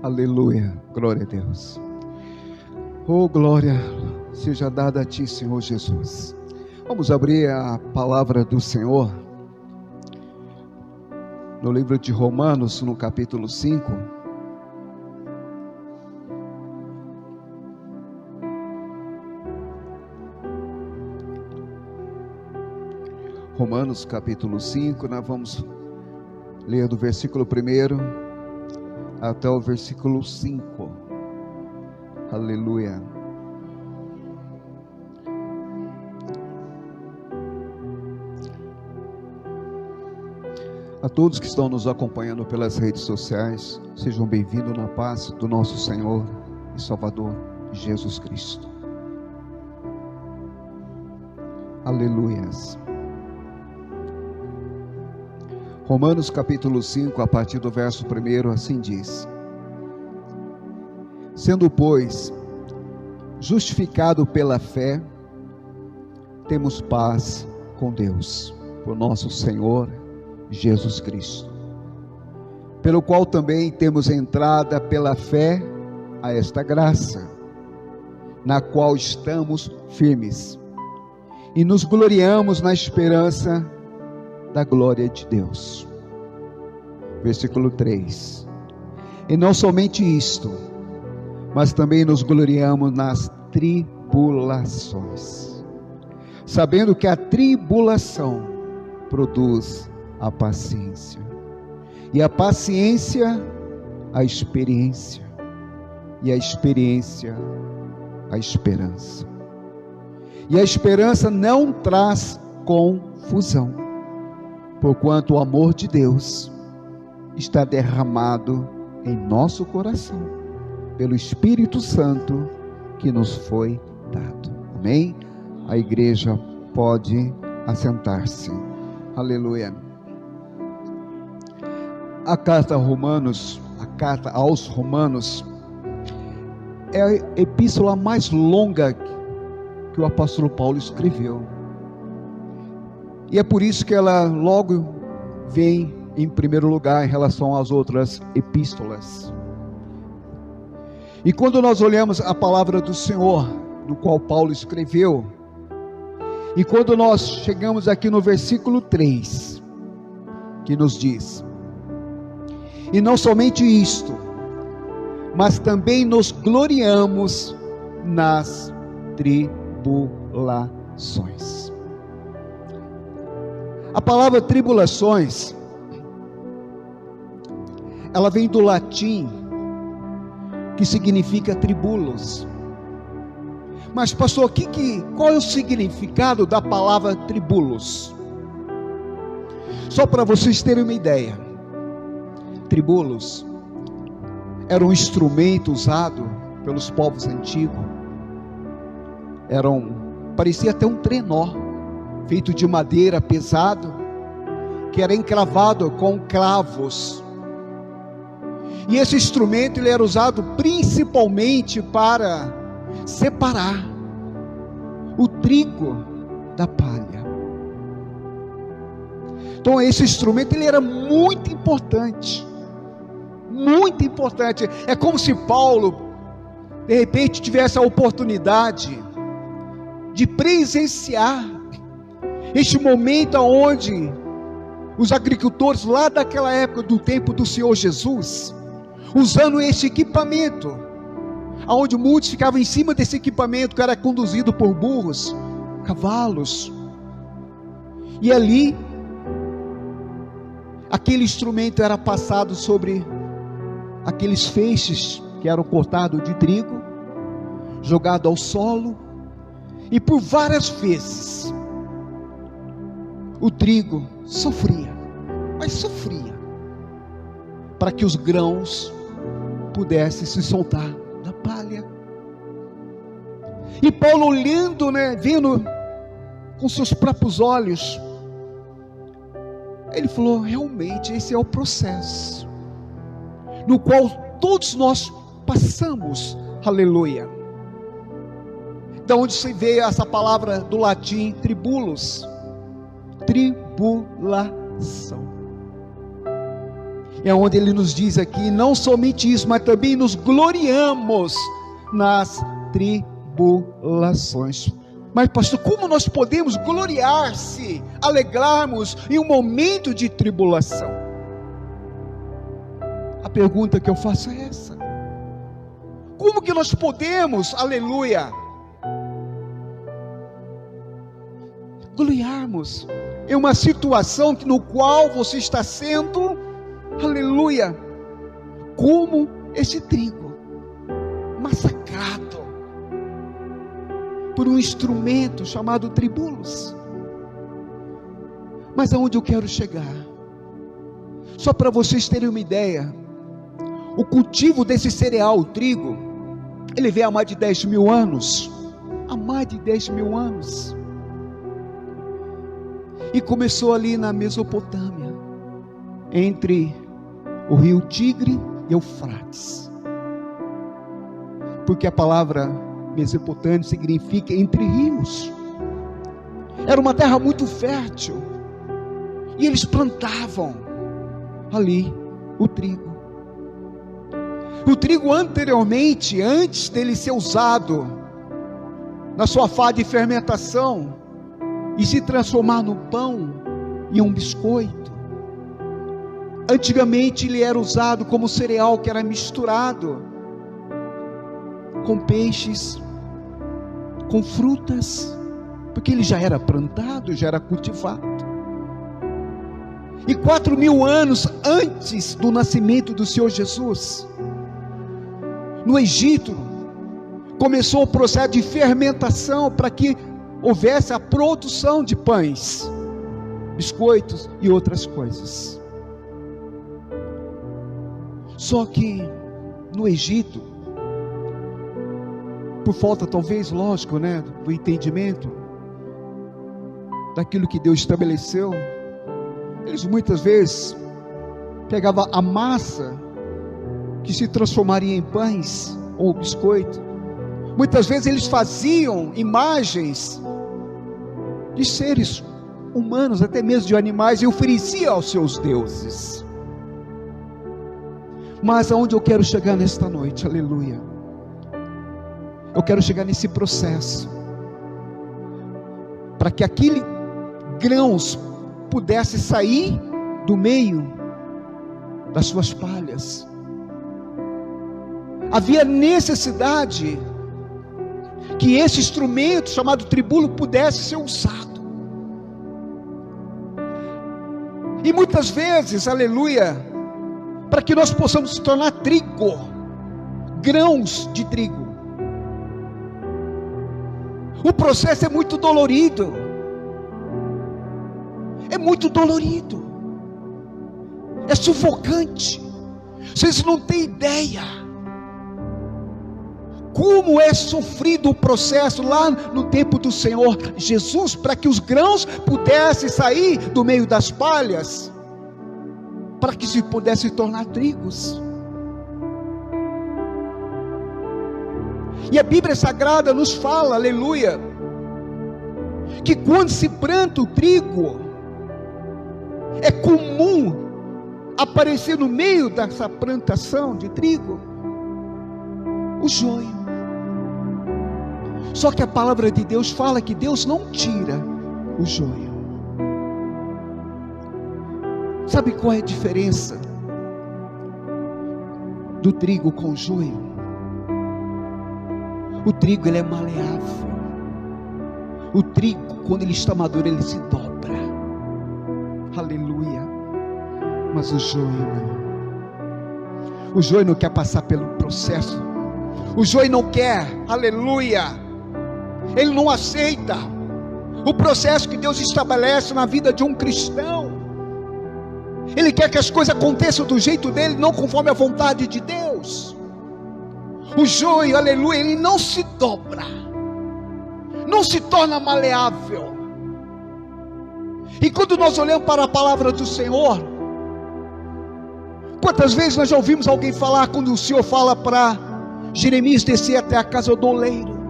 Aleluia, glória a Deus. Oh, glória seja dada a Ti, Senhor Jesus. Vamos abrir a palavra do Senhor no livro de Romanos, no capítulo 5. Romanos capítulo 5, nós vamos ler do versículo 1 até o versículo 5. Aleluia. A todos que estão nos acompanhando pelas redes sociais, sejam bem-vindos na paz do nosso Senhor e Salvador Jesus Cristo. Aleluias. Romanos capítulo 5, a partir do verso 1, assim diz: Sendo, pois, justificado pela fé, temos paz com Deus, por nosso Senhor Jesus Cristo, pelo qual também temos entrada pela fé a esta graça, na qual estamos firmes, e nos gloriamos na esperança da glória de Deus. Versículo 3: E não somente isto, mas também nos gloriamos nas tribulações, sabendo que a tribulação produz a paciência, e a paciência a experiência, e a experiência a esperança, e a esperança não traz confusão, porquanto o amor de Deus está derramado em nosso coração, pelo Espírito Santo que nos foi dado. Amém? A igreja pode assentar-se. Aleluia. A carta aos Romanos, é a epístola mais longa que o apóstolo Paulo escreveu. E é por isso que ela logo vem em primeiro lugar em relação às outras epístolas. E quando nós olhamos a palavra do Senhor, no qual Paulo escreveu, e quando nós chegamos aqui no versículo 3, que nos diz: E não somente isto, mas também nos gloriamos nas tribulações. A palavra tribulações, ela vem do latim, que significa tribulos. Mas pastor, qual é o significado da palavra tribulos? Só para vocês terem uma ideia, tribulos era um instrumento usado pelos povos antigos. Parecia até um trenó, feito de madeira pesado, que era encravado com cravos. E esse instrumento ele era usado principalmente para separar o trigo da palha. Então esse instrumento ele era muito importante, muito importante. É como se Paulo de repente tivesse a oportunidade de presenciar este momento onde os agricultores lá daquela época, do tempo do Senhor Jesus, usando esse equipamento, onde muitos ficavam em cima desse equipamento que era conduzido por burros, cavalos, e ali aquele instrumento era passado sobre aqueles feixes que eram cortados de trigo, jogado ao solo, e por várias vezes o trigo sofria, mas sofria, para que os grãos pudessem se soltar da palha. E Paulo olhando, vendo com seus próprios olhos, ele falou: realmente esse é o processo no qual todos nós passamos. Aleluia. Da onde se veio essa palavra do latim tribulus, tribulação. É onde ele nos diz aqui, não somente isso, mas também nos gloriamos nas tribulações. Mas pastor, como nós podemos gloriar-se, alegrarmos em um momento de tribulação? A pergunta que eu faço é essa: como que nós podemos, aleluia, gloriarmos em uma situação no qual você está sendo, aleluia, como esse trigo massacrado por um instrumento chamado tribulos? Mas aonde eu quero chegar? Só para vocês terem uma ideia, o cultivo desse cereal, o trigo, ele vem há mais de 10 mil anos, há mais de 10 mil anos, e começou ali na Mesopotâmia, entre o rio Tigre e Eufrates, porque a palavra Mesopotâmia significa entre rios. Era uma terra muito fértil, e eles plantavam ali o trigo. O trigo anteriormente, antes dele ser usado na sua fase de fermentação e se transformar no pão e um biscoito, antigamente ele era usado como cereal que era misturado com peixes, com frutas, porque ele já era plantado, já era cultivado. E 4.000 anos antes do nascimento do Senhor Jesus, no Egito, começou o processo de fermentação para que houvesse a produção de pães, biscoitos e outras coisas. Só que no Egito, por falta talvez, lógico, do entendimento daquilo que Deus estabeleceu, eles muitas vezes pegavam a massa que se transformaria em pães ou biscoito. Muitas vezes eles faziam imagens de seres humanos, até mesmo de animais, e ofereciam aos seus deuses. Mas aonde eu quero chegar nesta noite, aleluia, eu quero chegar nesse processo, para que aquele grãos pudesse sair do meio das suas palhas. Havia necessidade que esse instrumento chamado tribulo pudesse ser usado. E muitas vezes, aleluia, para que nós possamos se tornar trigo, grãos de trigo, o processo é muito dolorido. É muito dolorido, é sufocante. Vocês não têm ideia como é sofrido o processo lá no tempo do Senhor Jesus, para que os grãos pudessem sair do meio das palhas, para que se pudessem tornar trigos. E a Bíblia Sagrada nos fala, aleluia, que quando se planta o trigo, é comum aparecer no meio dessa plantação de trigo o joio. Só que a palavra de Deus fala que Deus não tira o joio. Sabe qual é a diferença do trigo com o joio? O trigo, ele é maleável. O trigo, quando ele está maduro, ele se dobra. Aleluia. Mas o joio não. O joio não quer passar pelo processo. O joio não quer, aleluia, ele não aceita o processo que Deus estabelece na vida de um cristão. Ele quer que as coisas aconteçam do jeito dele, não conforme a vontade de Deus. O joio, aleluia, ele não se dobra, não se torna maleável. E quando nós olhamos para a palavra do Senhor, quantas vezes nós já ouvimos alguém falar, quando o Senhor fala para Jeremias descer até a casa do oleiro,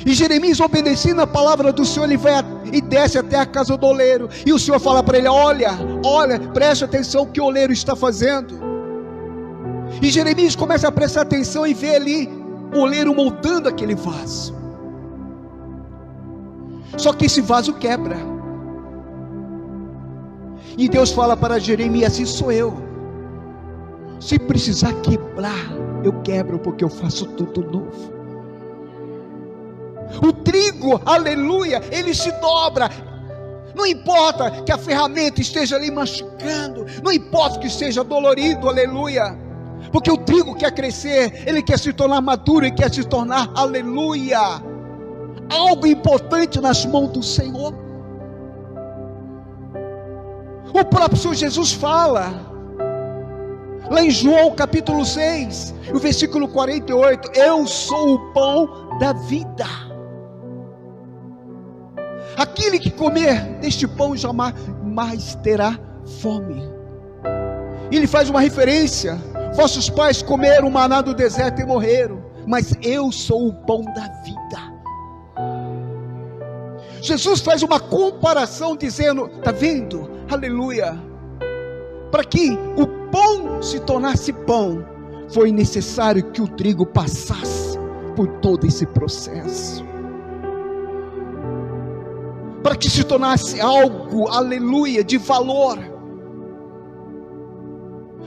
E Jeremias, obedecendo a palavra do Senhor, ele vai e desce até a casa do oleiro, e o Senhor fala para ele: olha, preste atenção o que o oleiro está fazendo. E Jeremias começa a prestar atenção e vê ali o oleiro moldando aquele vaso. Só que esse vaso quebra, e Deus fala para Jeremias: assim sou eu, se precisar quebrar, eu quebro, porque eu faço tudo novo. O trigo, aleluia, ele se dobra. Não importa que a ferramenta esteja ali machucando, não importa que esteja dolorido, aleluia, porque o trigo quer crescer, ele quer se tornar maduro, ele quer se tornar, aleluia, algo importante nas mãos do Senhor. O próprio Senhor Jesus fala, lá em João capítulo 6, o versículo 48, eu sou o pão da vida. Aquele que comer deste pão jamais terá fome. Ele faz uma referência: vossos pais comeram o maná do deserto e morreram, mas eu sou o pão da vida. Jesus faz uma comparação dizendo: está vendo? Aleluia. Para que o pão se tornasse pão, foi necessário que o trigo passasse por todo esse processo, para que se tornasse algo, aleluia, de valor.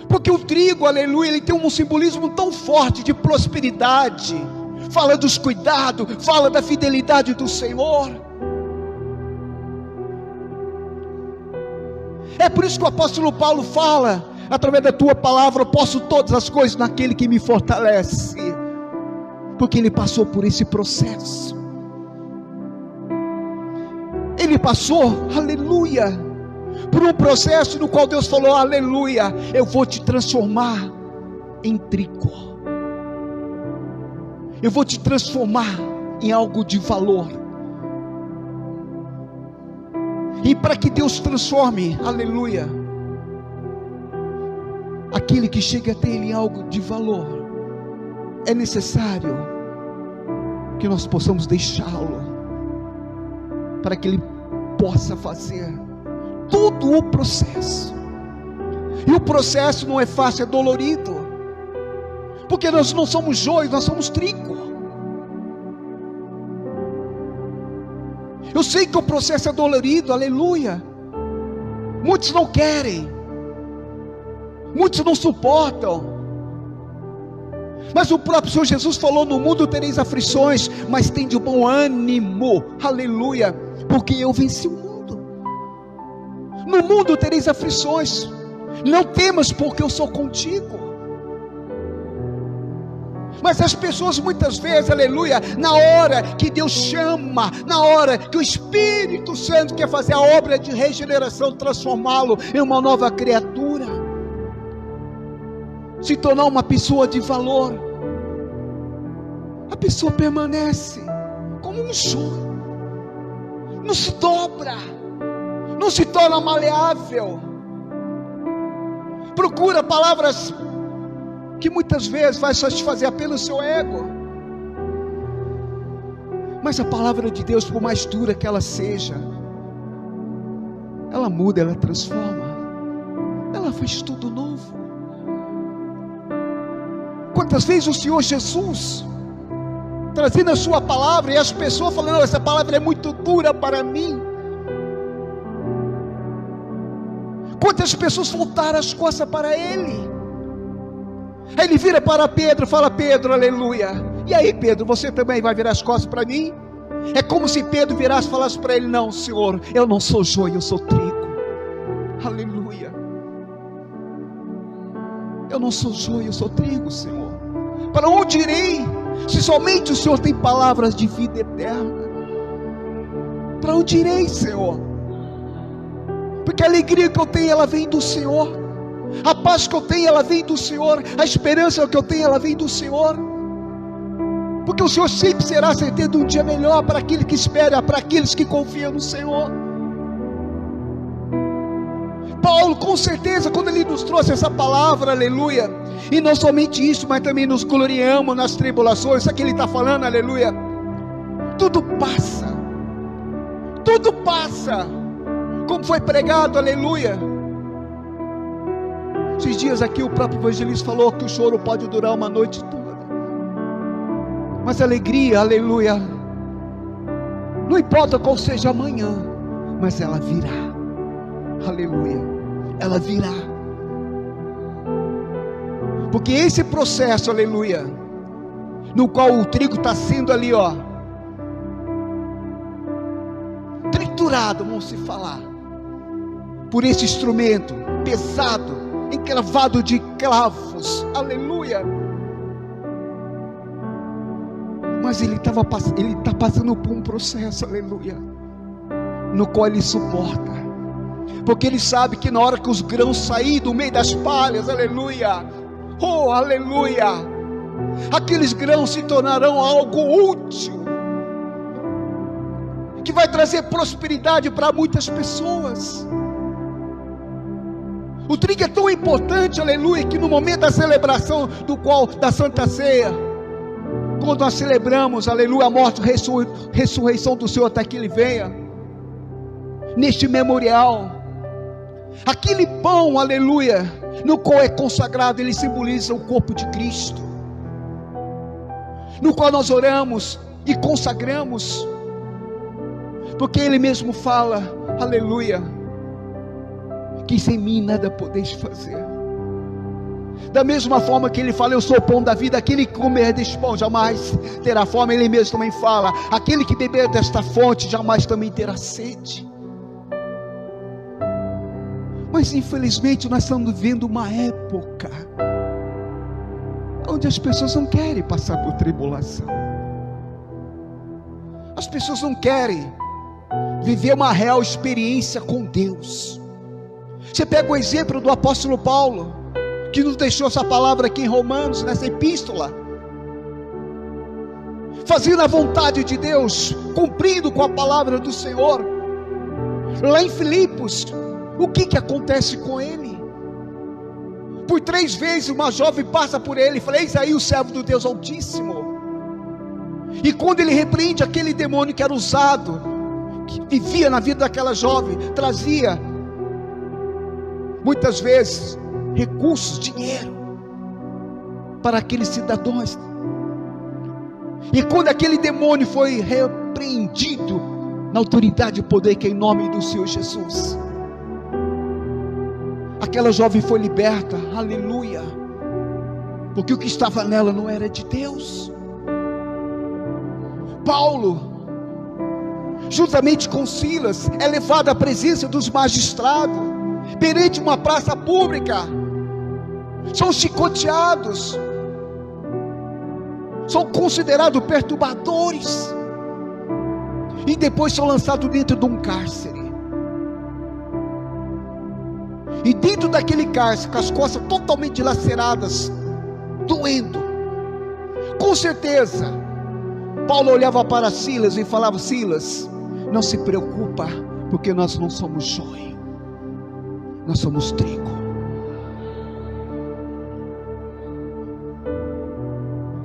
Porque o trigo, aleluia, ele tem um simbolismo tão forte de prosperidade, fala dos cuidados, fala da fidelidade do Senhor. É por isso que o apóstolo Paulo fala: através da tua palavra eu posso todas as coisas naquele que me fortalece, porque ele passou por esse processo. Ele passou, aleluia, por um processo no qual Deus falou: aleluia, eu vou te transformar em trigo, eu vou te transformar em algo de valor. E para que Deus transforme, aleluia, aquele que chega até Ele em algo de valor, é necessário que nós possamos deixá-lo, para que Ele possa fazer todo o processo. E o processo não é fácil, é dolorido, porque nós não somos joio, nós somos trigo. Eu sei que o processo é dolorido, aleluia. Muitos não querem, muitos não suportam, mas o próprio Senhor Jesus falou: no mundo tereis aflições, mas tende bom ânimo, aleluia, porque eu venci o mundo. No mundo tereis aflições, não temas, porque eu sou contigo. Mas as pessoas muitas vezes, aleluia, na hora que Deus chama, na hora que o Espírito Santo quer fazer a obra de regeneração, transformá-lo em uma nova criatura, se tornar uma pessoa de valor, a pessoa permanece como um joio, não se dobra, não se torna maleável, procura palavras que muitas vezes vai satisfazer apenas o seu ego. Mas a palavra de Deus, por mais dura que ela seja, ela muda, ela transforma, ela faz tudo novo. Quantas vezes o Senhor Jesus trazendo a sua palavra, e as pessoas falando: essa palavra é muito dura para mim. Quantas pessoas voltaram as costas para Ele. Aí Ele vira para Pedro, fala: Pedro, aleluia, e aí Pedro, você também vai virar as costas para mim? É como se Pedro virasse e falasse para ele: não, Senhor, eu não sou joio, eu sou trigo. Aleluia. Eu não sou joio, eu sou trigo, Senhor. Para onde irei, se somente o Senhor tem palavras de vida eterna? Para onde irei, Senhor? Porque a alegria que eu tenho, ela vem do Senhor. A paz que eu tenho, ela vem do Senhor. A esperança que eu tenho, ela vem do Senhor. Porque o Senhor sempre será a certeza de um dia melhor para aquele que espera, para aqueles que confiam no Senhor. Paulo, com certeza, quando ele nos trouxe essa palavra, aleluia, e não somente isso, mas também nos gloriamos nas tribulações, sabe o que ele está falando, aleluia? tudo passa, tudo passa, como foi pregado, aleluia. Esses dias aqui o próprio evangelista falou que o choro pode durar uma noite toda, mas a alegria, aleluia, não importa qual seja amanhã, mas ela virá, aleluia, ela virá, porque esse processo, aleluia, no qual o trigo está sendo ali, triturado, vamos se falar, por esse instrumento pesado, encravado de clavos, mas ele está passando por um processo, no qual ele suporta, porque ele sabe que na hora que os grãos saírem do meio das palhas, aqueles grãos se tornarão algo útil, que vai trazer prosperidade para muitas pessoas. O trigo é tão importante, que no momento da celebração da Santa Ceia, quando nós celebramos, a morte e ressurreição do Senhor até que Ele venha, neste memorial, aquele pão, no qual é consagrado, ele simboliza o corpo de Cristo, no qual nós oramos e consagramos, porque Ele mesmo fala, que sem mim nada podeis fazer. Da mesma forma que Ele fala, eu sou o pão da vida, aquele que comer deste pão jamais terá fome. Ele mesmo também fala, aquele que beber desta fonte jamais também terá sede. Mas infelizmente nós estamos vivendo uma época onde as pessoas não querem passar por tribulação, as pessoas não querem viver uma real experiência com Deus. Você pega o exemplo do apóstolo Paulo, que nos deixou essa palavra aqui em Romanos, nessa epístola, fazendo a vontade de Deus, cumprindo com a palavra do Senhor. Lá em Filipos, o que acontece com ele? Por 3 vezes uma jovem passa por ele e fala, eis aí o servo do Deus Altíssimo. E quando ele repreende aquele demônio que era usado, que vivia na vida daquela jovem, trazia muitas vezes recursos, dinheiro para aqueles cidadãos, e quando aquele demônio foi repreendido na autoridade e poder que é em nome do Senhor Jesus, aquela jovem foi liberta, porque o que estava nela não era de Deus. Paulo, juntamente com Silas, é levado à presença dos magistrados, perante uma praça pública, são chicoteados, são considerados perturbadores, e depois são lançados dentro de um cárcere, e dentro daquele cárcere, com as costas totalmente dilaceradas, doendo, com certeza, Paulo olhava para Silas e falava, Silas, não se preocupa, porque nós não somos joio, nós somos trigo.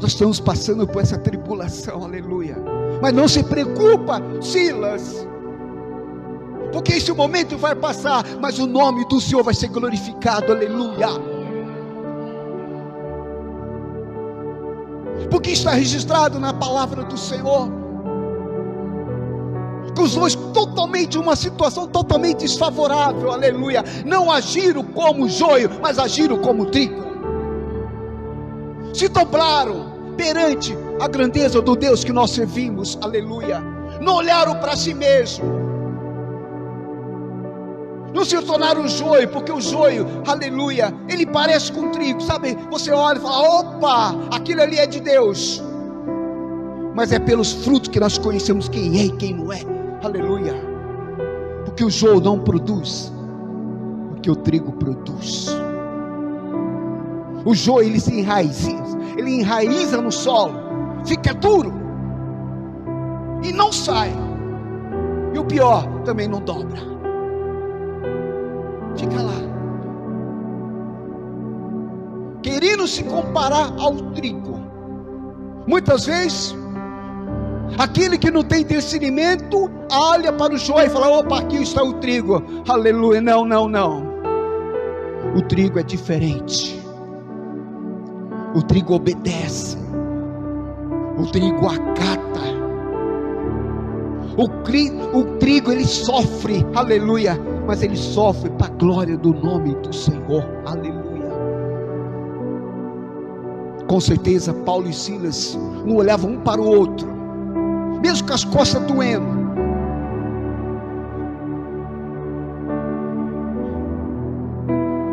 Nós estamos passando por essa tribulação, mas não se preocupa, Silas, porque esse momento vai passar, mas o nome do Senhor vai ser glorificado, porque está registrado na palavra do Senhor, que os dois totalmente, uma situação totalmente desfavorável, não agiram como joio, mas agiram como trigo, se dobraram perante a grandeza do Deus que nós servimos, não olharam para si mesmo, não se tornaram joio, porque o joio, ele parece com trigo, sabe, você olha e fala, opa, aquilo ali é de Deus, mas é pelos frutos que nós conhecemos quem é e quem não é, porque o joio não produz o que o trigo produz. O joio, ele se enraiza no solo, fica duro e não sai, e o pior, também não dobra, fica lá, querendo se comparar ao trigo. Muitas vezes Aquele que não tem discernimento, olha para o joio e fala: opa, aqui está o trigo. Aleluia. Não, não, não. O trigo é diferente. O trigo obedece. O trigo acata. O trigo ele sofre. Aleluia. Mas ele sofre para a glória do nome do Senhor. Aleluia. Com certeza Paulo e Silas não olhavam um para o outro, mesmo com as costas doendo.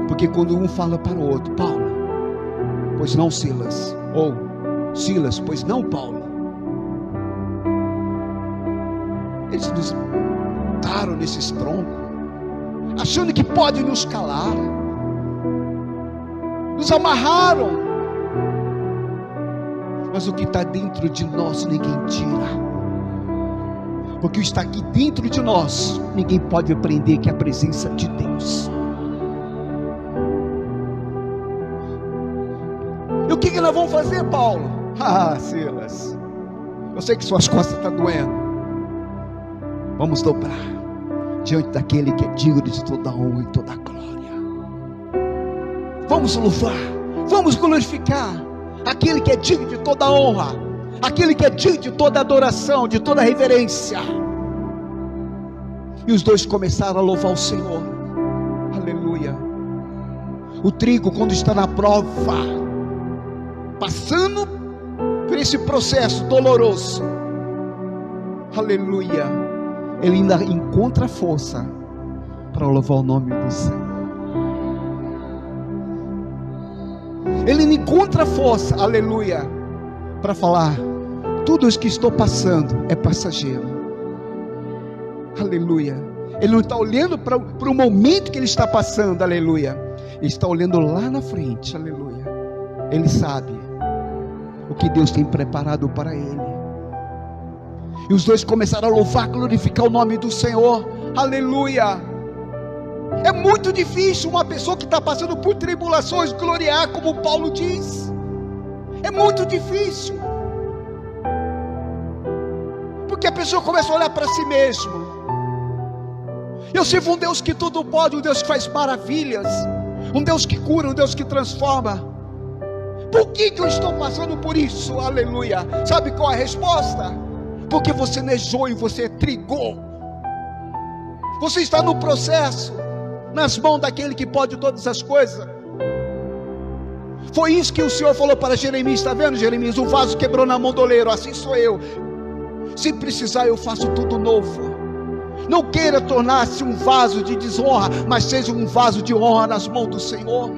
Porque quando um fala para o outro: Paulo, pois não Silas, ou Silas, pois não Paulo, eles nos taram nesses troncos, achando que pode nos calar, nos amarraram. Mas o que está dentro de nós ninguém tira, porque o que está aqui dentro de nós ninguém pode aprender, que é a presença de Deus. E o que nós vamos fazer, Paulo? Silas, eu sei que suas costas estão doendo. Vamos dobrar diante daquele que é digno de toda honra e toda glória. Vamos louvar, vamos glorificar aquele que é digno de toda honra, aquele que é digno de toda adoração, de toda reverência. E os dois começaram a louvar o Senhor. Aleluia. O trigo, quando está na prova, passando por esse processo doloroso, aleluia, ele ainda encontra força para louvar o nome do Senhor. Ele encontra força, aleluia, para falar: tudo isso que estou passando é passageiro. Aleluia. Ele não está olhando para o momento que ele está passando, aleluia. Ele está olhando lá na frente, aleluia. Ele sabe o que Deus tem preparado para ele. E os dois começaram a louvar, glorificar o nome do Senhor, aleluia. É muito difícil uma pessoa que está passando por tribulações gloriar, como Paulo diz. É muito difícil, porque a pessoa começa a olhar para si mesmo. Eu sirvo um Deus que tudo pode, um Deus que faz maravilhas, um Deus que cura, um Deus que transforma. Por que eu estou passando por isso? Aleluia. Sabe qual é a resposta? Porque você não é joio, você é trigo. Você está no processo, nas mãos daquele que pode todas as coisas. Foi isso que o Senhor falou para Jeremias. Está vendo, Jeremias? O vaso quebrou na mão do oleiro. Assim sou eu. Se precisar, eu faço tudo novo. Não queira tornar-se um vaso de desonra, mas seja um vaso de honra nas mãos do Senhor.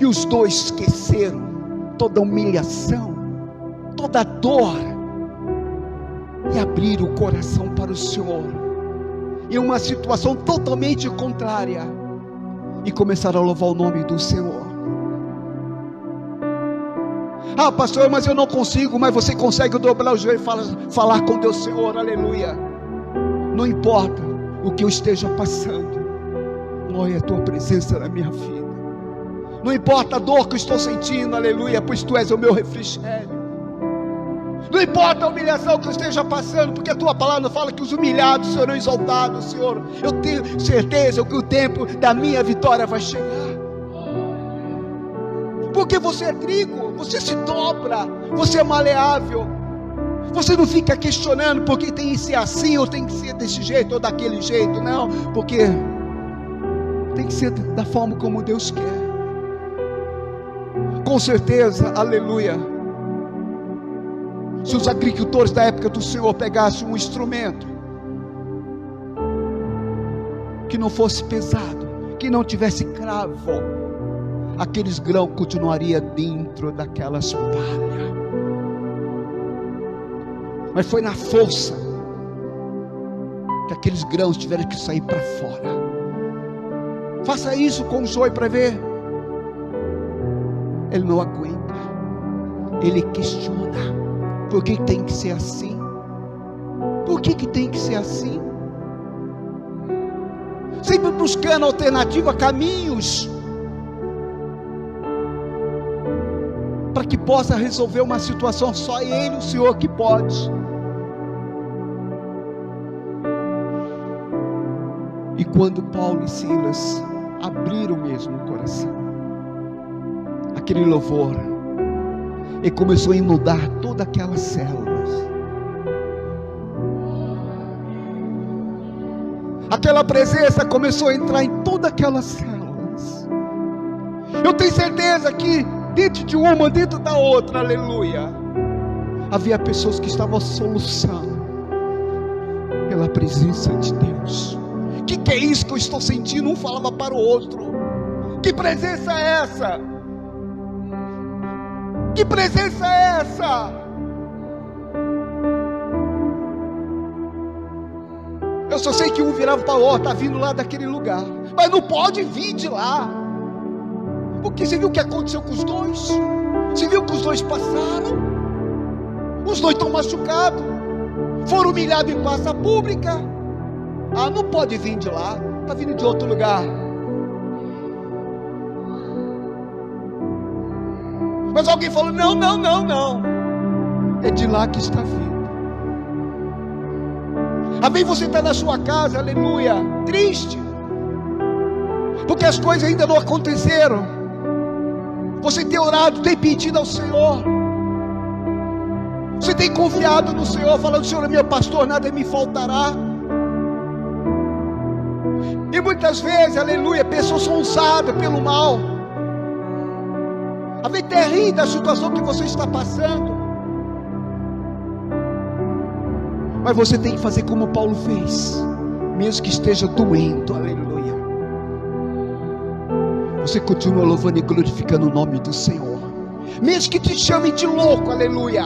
E os dois esqueceram toda humilhação, toda dor, e abriram o coração para o Senhor, em uma situação totalmente contrária, e começaram a louvar o nome do Senhor. Pastor, mas eu não consigo. Mas você consegue dobrar o joelho e falar com Deus: Senhor, aleluia, não importa o que eu esteja passando, olha a tua presença na minha vida. Não importa a dor que eu estou sentindo, aleluia, pois tu és o meu refrigério. Não importa a humilhação que eu esteja passando, porque a tua palavra fala que os humilhados serão exaltados, Senhor. Eu tenho certeza que o tempo da minha vitória vai chegar. Porque você é trigo, você se dobra, você é maleável. Você não fica questionando porque tem que ser assim, ou tem que ser desse jeito, ou daquele jeito. Não, porque tem que ser da forma como Deus quer. Com certeza, aleluia, se os agricultores da época do Senhor pegassem um instrumento que não fosse pesado, que não tivesse cravo, aqueles grãos continuariam dentro daquelas palhas. Mas foi na força que aqueles grãos tiveram que sair para fora. Faça isso com o joio para ver. Ele não aguenta, ele questiona: por que tem que ser assim? Por que tem que ser assim? Sempre buscando alternativa, caminhos. para que possa resolver uma situação. Só Ele, o Senhor, que pode. E quando Paulo e Silas abriram mesmo o coração, aquele louvor, e começou a inundar todas aquelas células. Aquela presença começou a entrar em todas aquelas células. Eu tenho certeza que dentro de uma, dentro da outra, aleluia, havia pessoas que estavam soluçando pela presença de Deus. Que é isso que eu estou sentindo? Um falava para o outro. Que presença é essa? Que presença é essa? Eu só sei que um virava para o outro, está vindo lá daquele lugar, mas não pode vir de lá, porque você viu o que aconteceu com os dois? Você viu que os dois passaram? Os dois estão machucados, foram humilhados em praça pública. Ah, não pode vir de lá, está vindo de outro lugar. Mas alguém falou: não, é de lá que está vindo. Às vezes você está na sua casa, aleluia, triste, porque as coisas ainda não aconteceram. Você tem orado, tem pedido ao Senhor, você tem confiado no Senhor, falando: Senhor é meu pastor, nada me faltará. E muitas vezes, aleluia, pessoas são usadas pelo mal. A vezes é rir da situação que você está passando, mas você tem que fazer como Paulo fez, mesmo que esteja doendo, aleluia, você continua louvando e glorificando o nome do Senhor, mesmo que te chamem de louco, aleluia,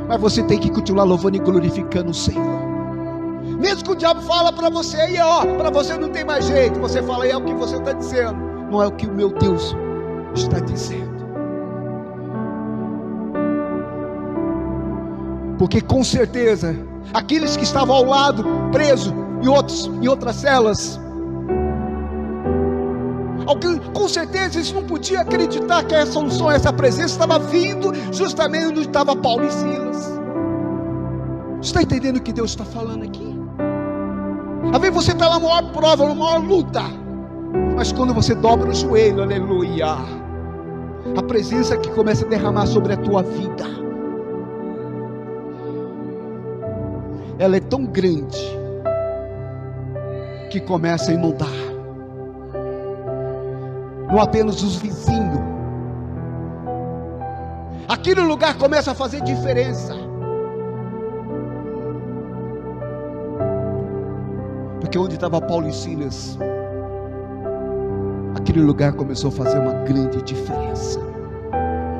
mas você tem que continuar louvando e glorificando o Senhor. Mesmo que o diabo fala para você, aí ó, para você não tem mais jeito, você fala: é o que você está dizendo, não é o que o meu Deus está dizendo. Porque com certeza, aqueles que estavam ao lado, presos em outras celas, com certeza eles não podiam acreditar que essa unção, essa presença estava vindo justamente onde estava Paulo e Silas. Você está entendendo o que Deus está falando aqui? Às vezes você está na maior prova, na maior luta, mas quando você dobra o joelho, aleluia, a presença que começa a derramar sobre a tua vida, ela é tão grande que começa a inundar, não apenas os vizinhos, aquele lugar começa a fazer diferença. Porque onde estava Paulo e Silas, aquele lugar começou a fazer uma grande diferença.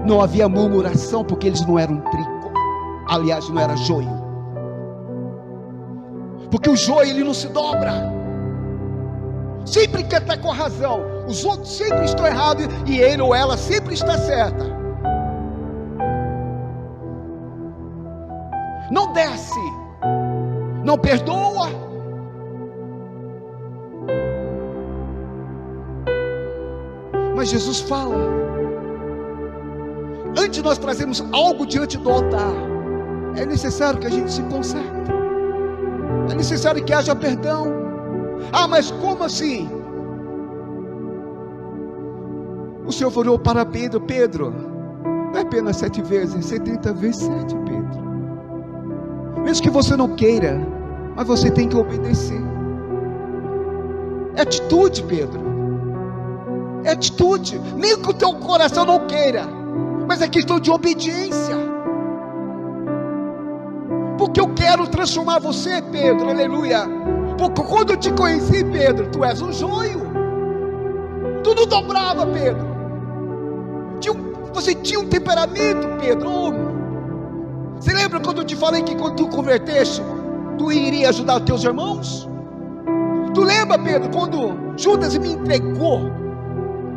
Não havia murmuração, porque eles não eram trigo, aliás, não era joio, porque o joio ele não se dobra, sempre quer estar com a razão, os outros sempre estão errados e ele ou ela sempre está certa. Não desce, não perdoa. Mas Jesus fala: antes de nós trazermos algo diante do altar, é necessário que a gente se conserte, é necessário que haja perdão. Ah, mas como assim? O Senhor falou para Pedro: Pedro, não é apenas 7 vezes, 70 vezes 7, Pedro. Mesmo que você não queira, mas você tem que obedecer. É atitude, Pedro, é atitude, nem que o teu coração não queira, mas é questão de obediência. Porque eu quero transformar você, Pedro, aleluia. Porque quando eu te conheci, Pedro, tu és um joio, tu não dobrava, Pedro, você tinha um temperamento, Pedro. Você lembra quando eu te falei que quando tu converteste, tu iria ajudar os teus irmãos? Tu lembra, Pedro, quando Judas me entregou?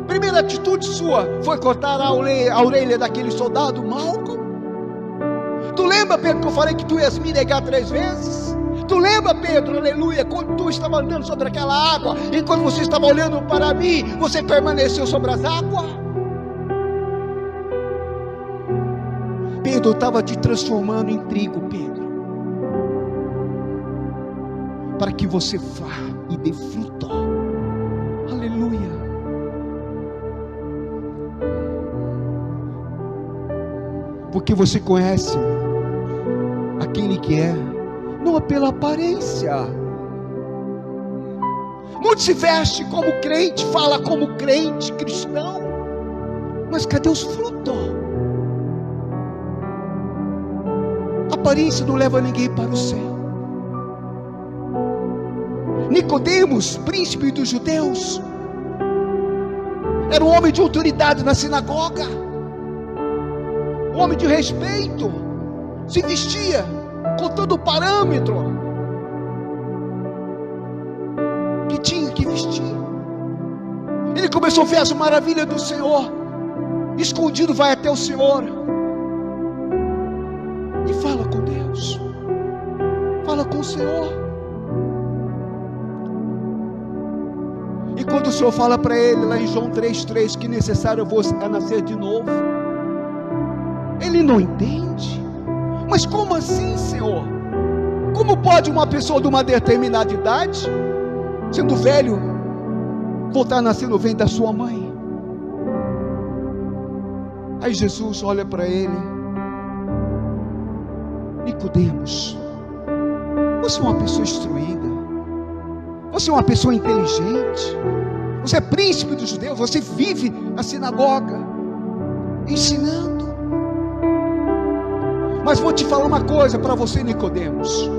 Primeira atitude sua foi cortar a orelha daquele soldado Malco. Tu lembra, Pedro, que eu falei que tu ias me negar 3 vezes? Tu lembra, Pedro, aleluia, quando tu estava andando sobre aquela água, e quando você estava olhando para mim, você permaneceu sobre as águas? quando eu estava te transformando em trigo, Pedro, para que você vá e dê fruto. Aleluia. Porque você conhece aquele que é, não é pela aparência. Muitos se vestem como crente, fala como crente cristão, mas cadê os frutos? A aparência não leva ninguém para o céu. Nicodemos, príncipe dos judeus, era um homem de autoridade na sinagoga, um homem de respeito, se vestia com todo o parâmetro que tinha que vestir. Ele começou a ver as maravilhas do Senhor, escondido vai até o Senhor e fala com Deus, fala com o Senhor. E quando o Senhor fala para ele lá em João 3,3 que necessário você é nascer de novo, ele não entende. Mas como assim, Senhor? Como pode uma pessoa de uma determinada idade, sendo velho, voltar a nascer no ventre da sua mãe? Aí Jesus olha para ele: Nicodemos, você é uma pessoa instruída, você é uma pessoa inteligente, você é príncipe dos judeus, você vive na sinagoga ensinando. Mas vou te falar uma coisa para você, Nicodemos: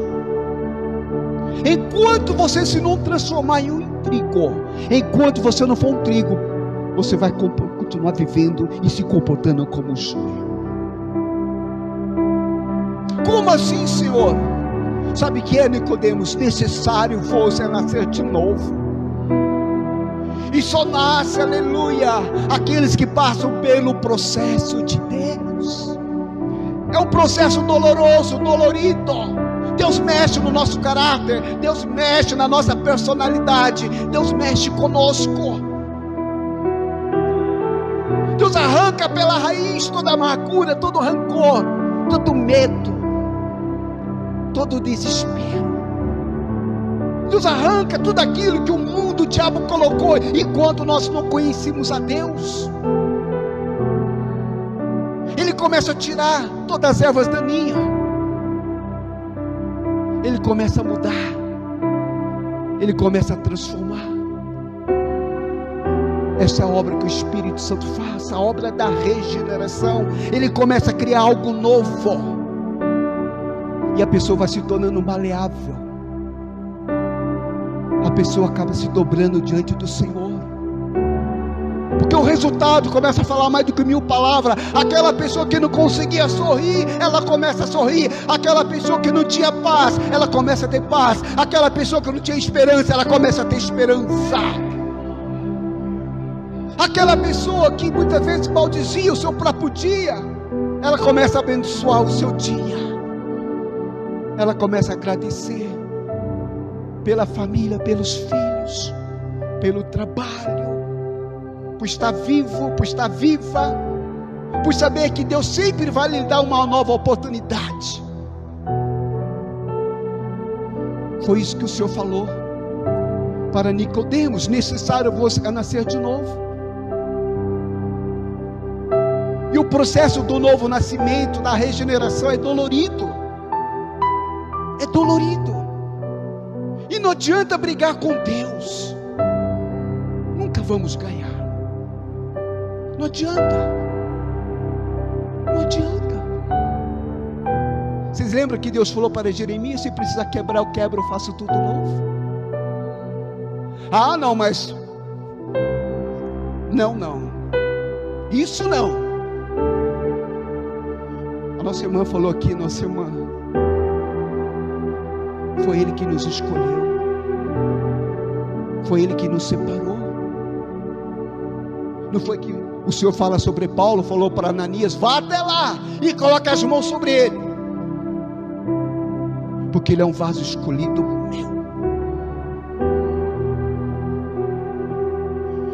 enquanto você se não transformar em um trigo, enquanto você não for um trigo, você vai continuar vivendo e se comportando como um joio. Como assim, Senhor? Sabe o que é, Nicodemos? Necessário você nascer de novo. E só nasce, aleluia, aqueles que passam pelo processo de Deus. É um processo doloroso, dolorido. Deus mexe no nosso caráter, Deus mexe na nossa personalidade, Deus mexe conosco. Deus arranca pela raiz toda amargura, todo rancor, todo medo, todo desespero. Deus arranca tudo aquilo que o mundo, o diabo colocou, enquanto nós não conhecemos a Deus. Ele começa a tirar todas as ervas daninhas, ele começa a mudar, ele começa a transformar. Essa é a obra que o Espírito Santo faz, a obra da regeneração. Ele começa a criar algo novo, e a pessoa vai se tornando maleável, a pessoa acaba se dobrando diante do Senhor, porque o resultado começa a falar mais do que 1000 palavras. Aquela pessoa que não conseguia sorrir, ela começa a sorrir. Aquela pessoa que não tinha paz, ela começa a ter paz. Aquela pessoa que não tinha esperança, ela começa a ter esperança. Aquela pessoa que muitas vezes maldizia o seu próprio dia, ela começa a abençoar o seu dia. Ela começa a agradecer pela família, pelos filhos, pelo trabalho, por estar vivo, por estar viva, por saber que Deus sempre vai lhe dar uma nova oportunidade. Foi isso que o Senhor falou para Nicodemos: necessário você nascer de novo. E o processo do novo nascimento, da regeneração, é dolorido. É dolorido. E não adianta brigar com Deus, nunca vamos ganhar. Não adianta. Não adianta. Vocês lembram que Deus falou para Jeremias: se precisar quebrar, eu quebro, eu faço tudo novo. Ah, não, mas não, isso não. A nossa irmã falou aqui, nossa irmã, foi Ele que nos escolheu, foi Ele que nos separou. Não foi que o Senhor fala sobre Paulo, falou para Ananias: vá até lá e coloque as mãos sobre ele, porque ele é um vaso escolhido meu.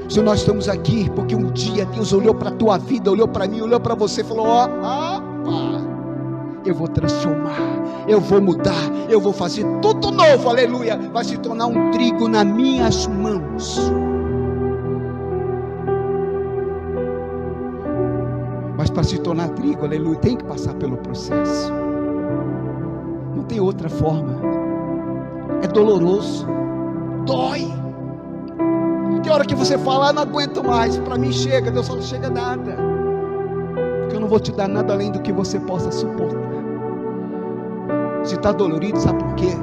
Se nós estamos aqui porque um dia Deus olhou para a tua vida, olhou para mim, olhou para você e falou: eu vou transformar, eu vou mudar, eu vou fazer tudo novo, aleluia, vai se tornar um trigo nas minhas mãos. Mas para se tornar trigo, aleluia, tem que passar pelo processo, não tem outra forma. É doloroso, dói. Tem hora que você fala, não aguento mais, para mim chega. Deus fala, não chega nada, porque eu não vou te dar nada além do que você possa suportar. Se está dolorido, sabe por quê?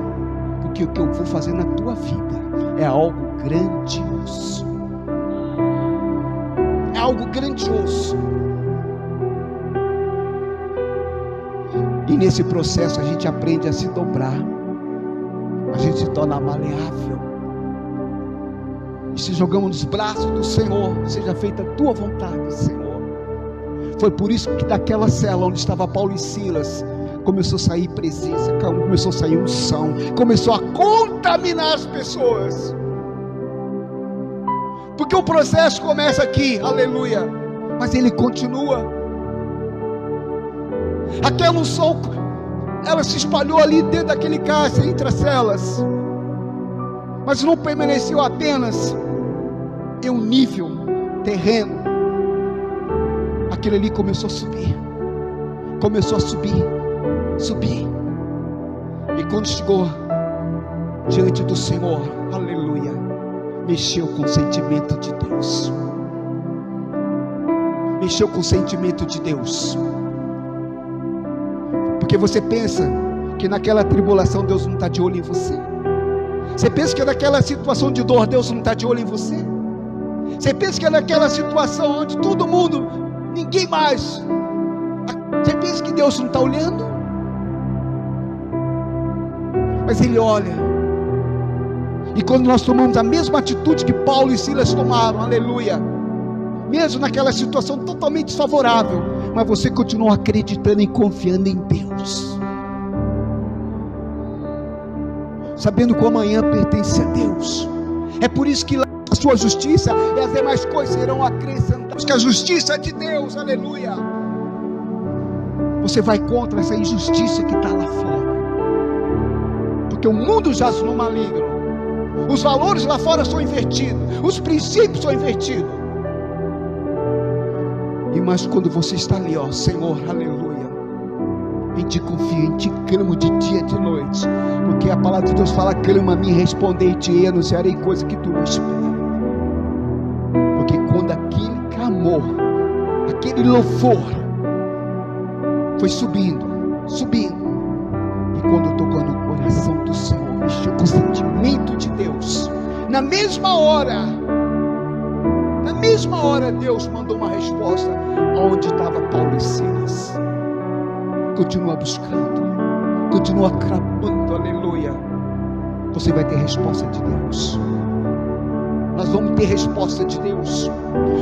Porque o que eu vou fazer na tua vida é algo grandioso. É algo grandioso. E nesse processo a gente aprende a se dobrar, a gente se torna maleável, e se jogamos nos braços do Senhor. Seja feita a tua vontade, Senhor. Foi por isso que daquela cela onde estava Paulo e Silas, começou a sair presença, começou a sair unção, começou a contaminar as pessoas, porque o processo começa aqui, aleluia, mas ele continua. Aquela unção, ela se espalhou ali dentro daquele cárcere, entre as celas, mas não permaneceu apenas em um nível terreno. Aquilo ali começou a subir, subir, e quando chegou diante do Senhor, aleluia, mexeu com o sentimento de Deus, mexeu com o sentimento de Deus. Porque você pensa que naquela tribulação Deus não está de olho em você. Você pensa que naquela situação de dor Deus não está de olho em você. Você pensa que naquela situação onde todo mundo, ninguém mais, você pensa que Deus não está olhando? Mas Ele olha. E quando nós tomamos a mesma atitude que Paulo e Silas tomaram, aleluia, mesmo naquela situação totalmente desfavorável, mas você continua acreditando e confiando em Deus, sabendo que o amanhã pertence a Deus. É por isso que a sua justiça e as demais coisas serão acrescentadas, que a justiça é de Deus, aleluia. Você vai contra essa injustiça que está lá fora, porque o mundo jaz no maligno, os valores lá fora são invertidos, os princípios são invertidos. E mas quando você está ali, ó Senhor, aleluia, em ti confio, em ti clamo de dia e de noite, porque a palavra de Deus fala, clama a mim, respondei-te e anunciarei coisa que tu não espera. Porque quando aquele clamor, aquele louvor foi subindo, e quando tocou no coração do Senhor, mexeu com o sentimento de Deus, na mesma hora Deus mandou uma resposta aonde estava Paulo e Silas. Continua buscando, continua clamando, aleluia. Você vai ter resposta de Deus. Nós vamos ter resposta de Deus.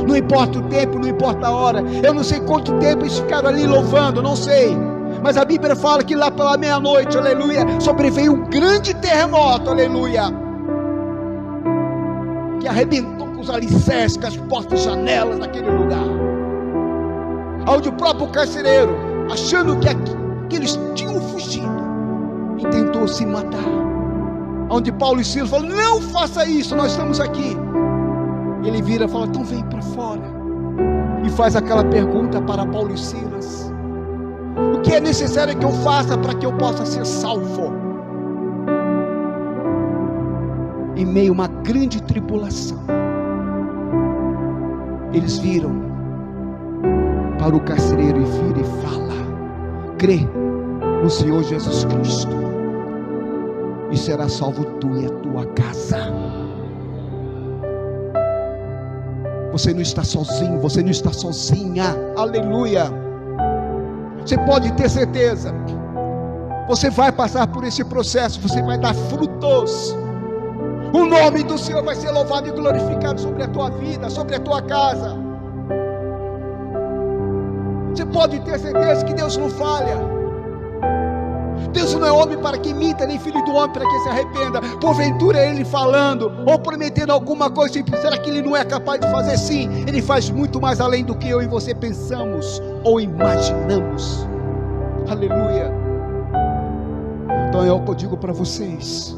Não importa o tempo, não importa a hora. Eu não sei quanto tempo eles ficaram ali louvando, não sei. Mas a Bíblia fala que lá pela meia-noite, aleluia, sobreveio um grande terremoto, aleluia, que arrebentou com os alicerces, com as portas e janelas daquele lugar, onde o próprio carcereiro, achando que eles tinham fugido, e tentou se matar, onde Paulo e Silas falaram, não faça isso, nós estamos aqui. Ele vira e fala, então vem para fora, e faz aquela pergunta para Paulo e Silas, o que é necessário que eu faça para que eu possa ser salvo? Em meio a uma grande tribulação, eles viram para o carcereiro e vira e fala, crê no Senhor Jesus Cristo e será salvo tu e a tua casa. Você não está sozinho, você não está sozinha, aleluia. Você pode ter certeza, você vai passar por esse processo, você vai dar frutos, o nome do Senhor vai ser louvado e glorificado sobre a tua vida, sobre a tua casa. Você pode ter certeza que Deus não falha. Deus não é homem para que imita, nem filho do homem para que se arrependa. Porventura Ele falando ou prometendo alguma coisa, será que Ele não é capaz de fazer? Sim, Ele faz muito mais além do que eu e você pensamos ou imaginamos. Aleluia. Então é o que eu digo para vocês.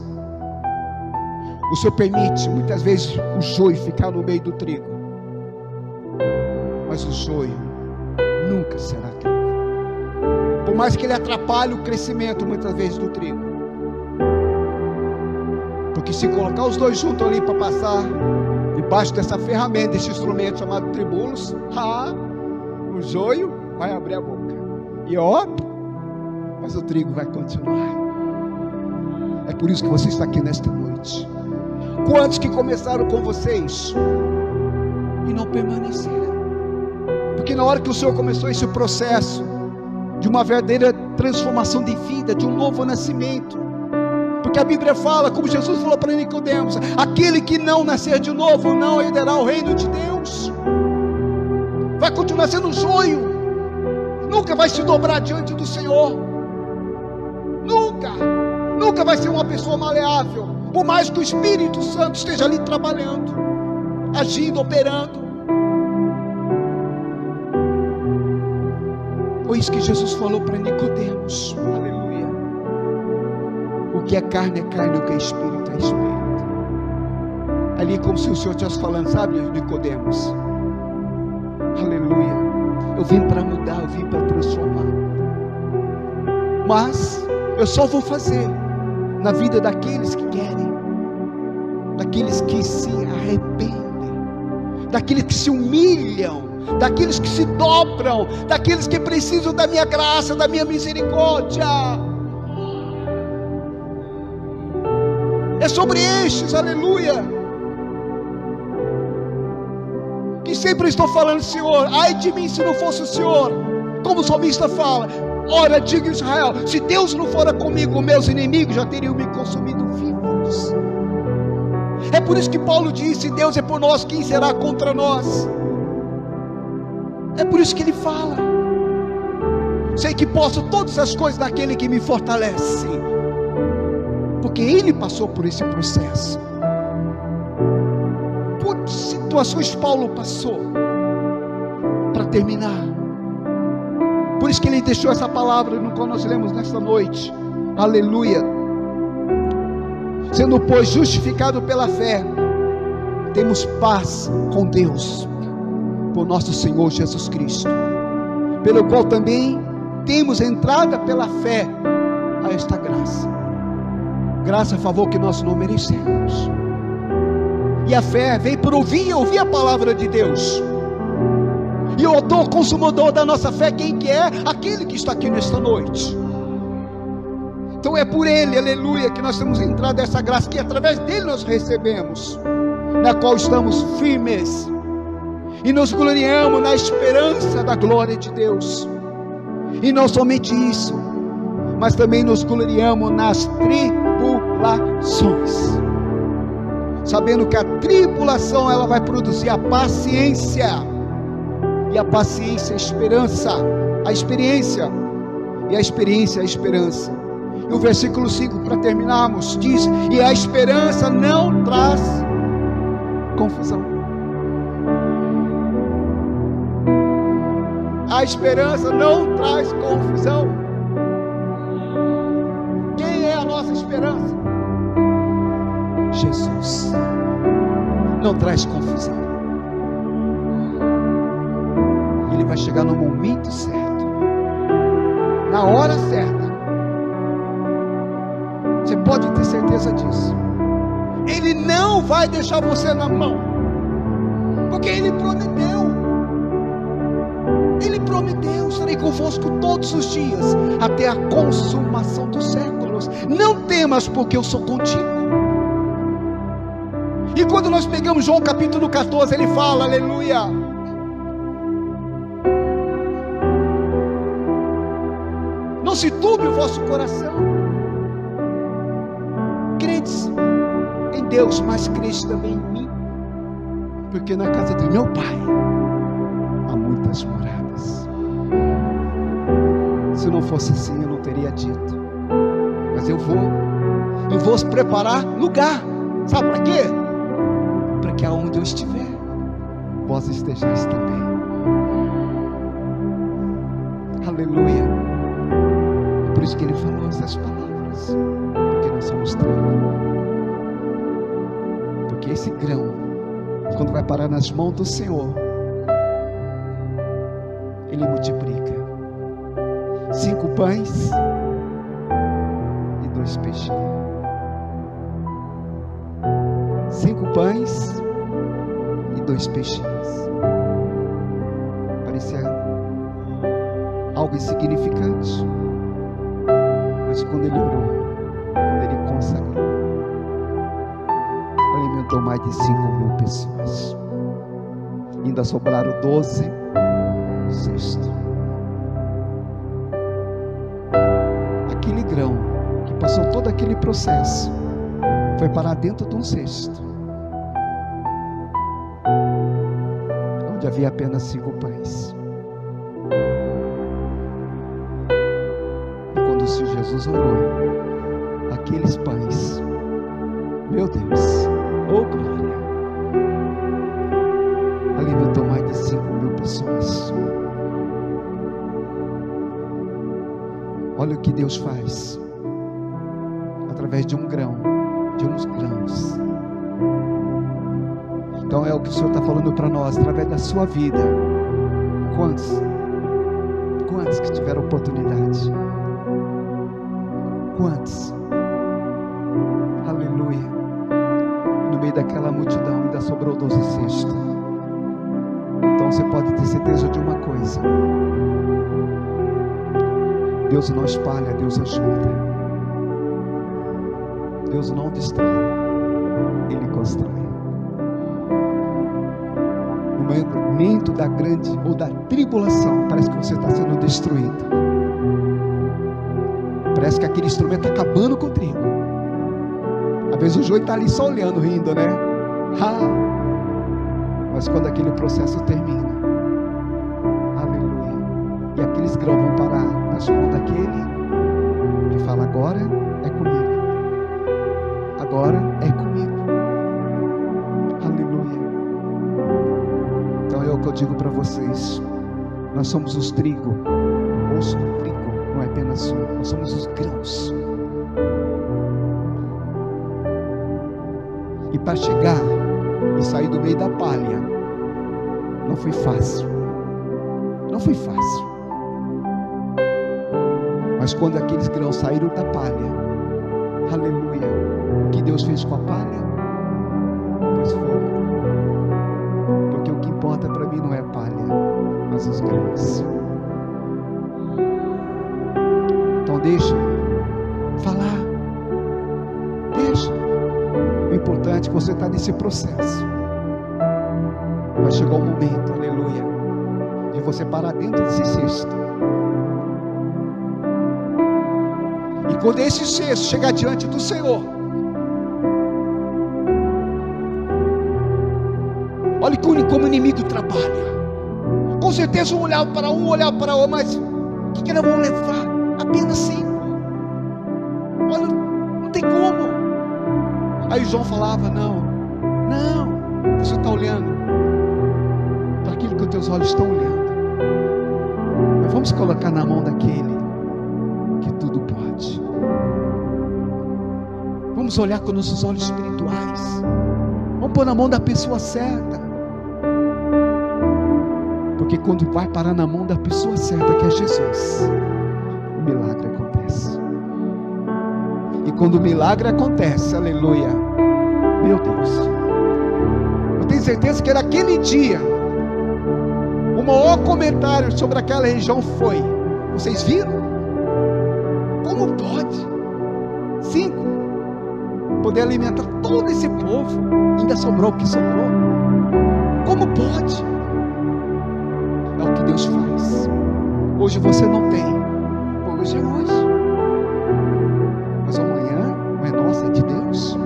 O Senhor permite muitas vezes o joio ficar no meio do trigo, mas o joio nunca será trigo, por mais que ele atrapalhe o crescimento muitas vezes do trigo, porque se colocar os dois juntos ali para passar debaixo dessa ferramenta, desse instrumento chamado tribulos, o joio vai abrir a boca, e mas o trigo vai continuar. É por isso que você está aqui nesta noite. Quantos que começaram com vocês e não permaneceram? Porque na hora que o Senhor começou esse processo de uma verdadeira transformação de vida, de um novo nascimento, porque a Bíblia fala, como Jesus falou para Nicodemos, aquele que não nascer de novo não herdará o reino de Deus. Vai continuar sendo joio, nunca vai se dobrar diante do Senhor, nunca vai ser uma pessoa maleável, por mais que o Espírito Santo esteja ali trabalhando, agindo, operando. Foi isso que Jesus falou para Nicodemos. Aleluia. O que é carne, o que é espírito, é espírito. Ali como se o Senhor estivesse falando, sabe, Nicodemos? Aleluia. Eu vim para mudar, eu vim para transformar. Mas eu só vou fazer na vida daqueles que querem, daqueles que se arrependem, daqueles que se humilham, daqueles que se dobram, daqueles que precisam da minha graça, da minha misericórdia. É sobre estes, aleluia, que sempre estou falando, Senhor, ai de mim se não fosse o Senhor, como o salmista fala. Ora, diga Israel, se Deus não fora comigo, meus inimigos já teriam me consumido vivos. É por isso que Paulo disse, se Deus é por nós, quem será contra nós? É por isso que ele fala, sei que posso todas as coisas naquele que me fortalece, porque ele passou por esse processo, por situações Paulo passou, para terminar. Por isso que ele deixou essa palavra no qual nós lemos nesta noite. Aleluia. Sendo pois justificado pela fé, temos paz com Deus, por nosso Senhor Jesus Cristo, pelo qual também temos entrada pela fé a esta graça. Graça a favor que nós não merecemos. E a fé vem por ouvir a palavra de Deus. E o autor consumador da nossa fé, quem que é? Aquele que está aqui nesta noite. Então é por ele, aleluia, que nós temos entrado nessa graça, que através dele nós recebemos, na qual estamos firmes, e nos gloriamos na esperança da glória de Deus. E não somente isso, mas também nos gloriamos nas tribulações, sabendo que a tribulação ela vai produzir a paciência, e a paciência, a esperança, a experiência, e a experiência, a esperança. E o versículo 5, para terminarmos, diz: e a esperança não traz confusão. A esperança não traz confusão. Quem é a nossa esperança? Jesus. Não traz confusão. Ele vai chegar no momento certo, na hora certa. Você pode ter certeza disso. Ele não vai deixar você na mão, porque Ele prometeu. Ele prometeu: estarei convosco todos os dias, até a consumação dos séculos. Não temas, porque eu sou contigo. E quando nós pegamos João capítulo 14, ele fala, aleluia, não se turbe o vosso coração. Credes em Deus, mas credes também em mim, porque na casa de meu Pai há muitas moradas. Se não fosse assim, eu não teria dito. Mas eu vou preparar lugar. Sabe para quê? Para que aonde eu estiver, vós estejais também. Aleluia. Por isso que ele falou essas palavras, porque nós somos trigo. Porque esse grão, quando vai parar nas mãos do Senhor, Ele multiplica 5 pães e 2 peixes. 5 pães e 2 peixinhos. Parecia algo insignificante, mas quando ele orou, quando ele consagrou, alimentou mais de 5.000 pessoas. Ainda sobraram 12 cestos. Aquele grão que passou todo aquele processo foi parar dentro de um cesto, onde havia apenas 5 pães. E quando o Senhor Jesus orou, aqueles pães, meu Deus, oh glória, alimentou mais de 5.000 pessoas. Olha o que Deus faz através de um grão, de uns grãos. Então é o que o Senhor está falando para nós, através da sua vida. Quantos que tiveram oportunidade? Quantos? Aleluia. No meio daquela multidão ainda sobrou 12 cestos. Então você pode ter certeza de uma coisa: Deus não espalha, Deus ajuda. Deus não destrói, Ele constrói. No momento da grande ou da tribulação, parece que você está sendo destruído. Parece que aquele instrumento está acabando contigo. Às vezes o joio está ali só olhando, rindo, né? Mas quando aquele processo termina, aleluia, e aqueles grãos vão parar nas mãos daquele que fala: agora é comigo, agora é comigo, aleluia. Então é o que eu digo para vocês: nós somos os trigo, ouço do trigo, não é apenas um, nós somos os grãos. E para chegar e sair do meio da palha, não foi fácil, não foi fácil. Mas quando aqueles grãos saíram da palha, aleluia, o que Deus fez com a palha? Pôs fogo. Porque o que importa para mim não é a palha, mas os grãos. Então deixa falar, deixa. O importante é que você está nesse processo. Vai chegar um momento, aleluia, de você parar dentro desse cesto. E quando esse cesto chegar diante do Senhor, olha como o inimigo trabalha. Com certeza um olhar para um, olhar para o outro, mas o que nós vamos levar? Apenas 5. Olha, não tem como. Aí João falava: não, você está olhando para aquilo que os teus olhos estão olhando. Mas vamos colocar na mão daquele que tudo pode. Vamos olhar com nossos olhos espirituais. Vamos pôr na mão da pessoa certa. Porque quando vai parar na mão da pessoa certa, que é Jesus, o milagre acontece. E quando o milagre acontece, aleluia, meu Deus, eu tenho certeza que naquele dia o maior comentário sobre aquela região foi: vocês viram? Como pode 5 poder alimentar todo esse povo? Ainda sobrou o que sobrou. Como pode? É o que Deus faz. Hoje você não tem, hoje é hoje, mas amanhã não é nossa, é de Deus.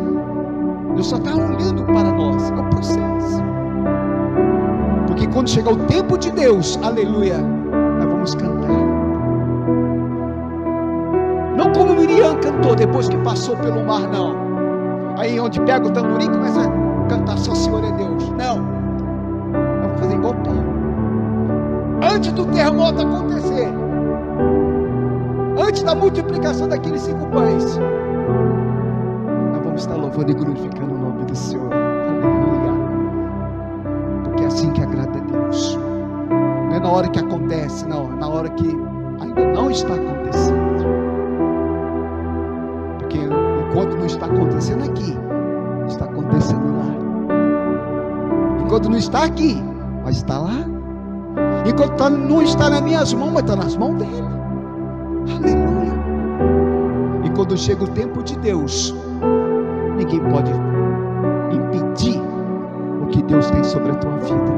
Deus só está olhando para nós, é o processo. Porque quando chegar o tempo de Deus, aleluia, nós vamos cantar. Não como Miriam cantou depois que passou pelo mar, não. Aí onde pega o tamborim começa a cantar só Senhor é Deus. Não, eu vou fazer igual Paulo. Antes do terremoto acontecer, antes da multiplicação daqueles 5 pães, nós vamos estar louvando e glorificando o nome do Senhor. Aleluia. Porque é assim que agrada a Deus. Não é na hora que acontece, não, é na hora que ainda não está acontecendo. Porque enquanto não está acontecendo aqui, está acontecendo lá. Enquanto não está aqui, mas está lá. Enquanto não está nas minhas mãos, mas está nas mãos dele. Aleluia. E quando chega o tempo de Deus, ninguém pode impedir o que Deus tem sobre a tua vida.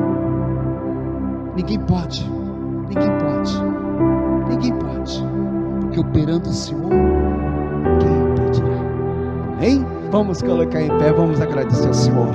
Ninguém pode. Ninguém pode. Ninguém pode. Porque operando o Senhor, quem impedirá? Amém? Vamos colocar em pé, vamos agradecer ao Senhor.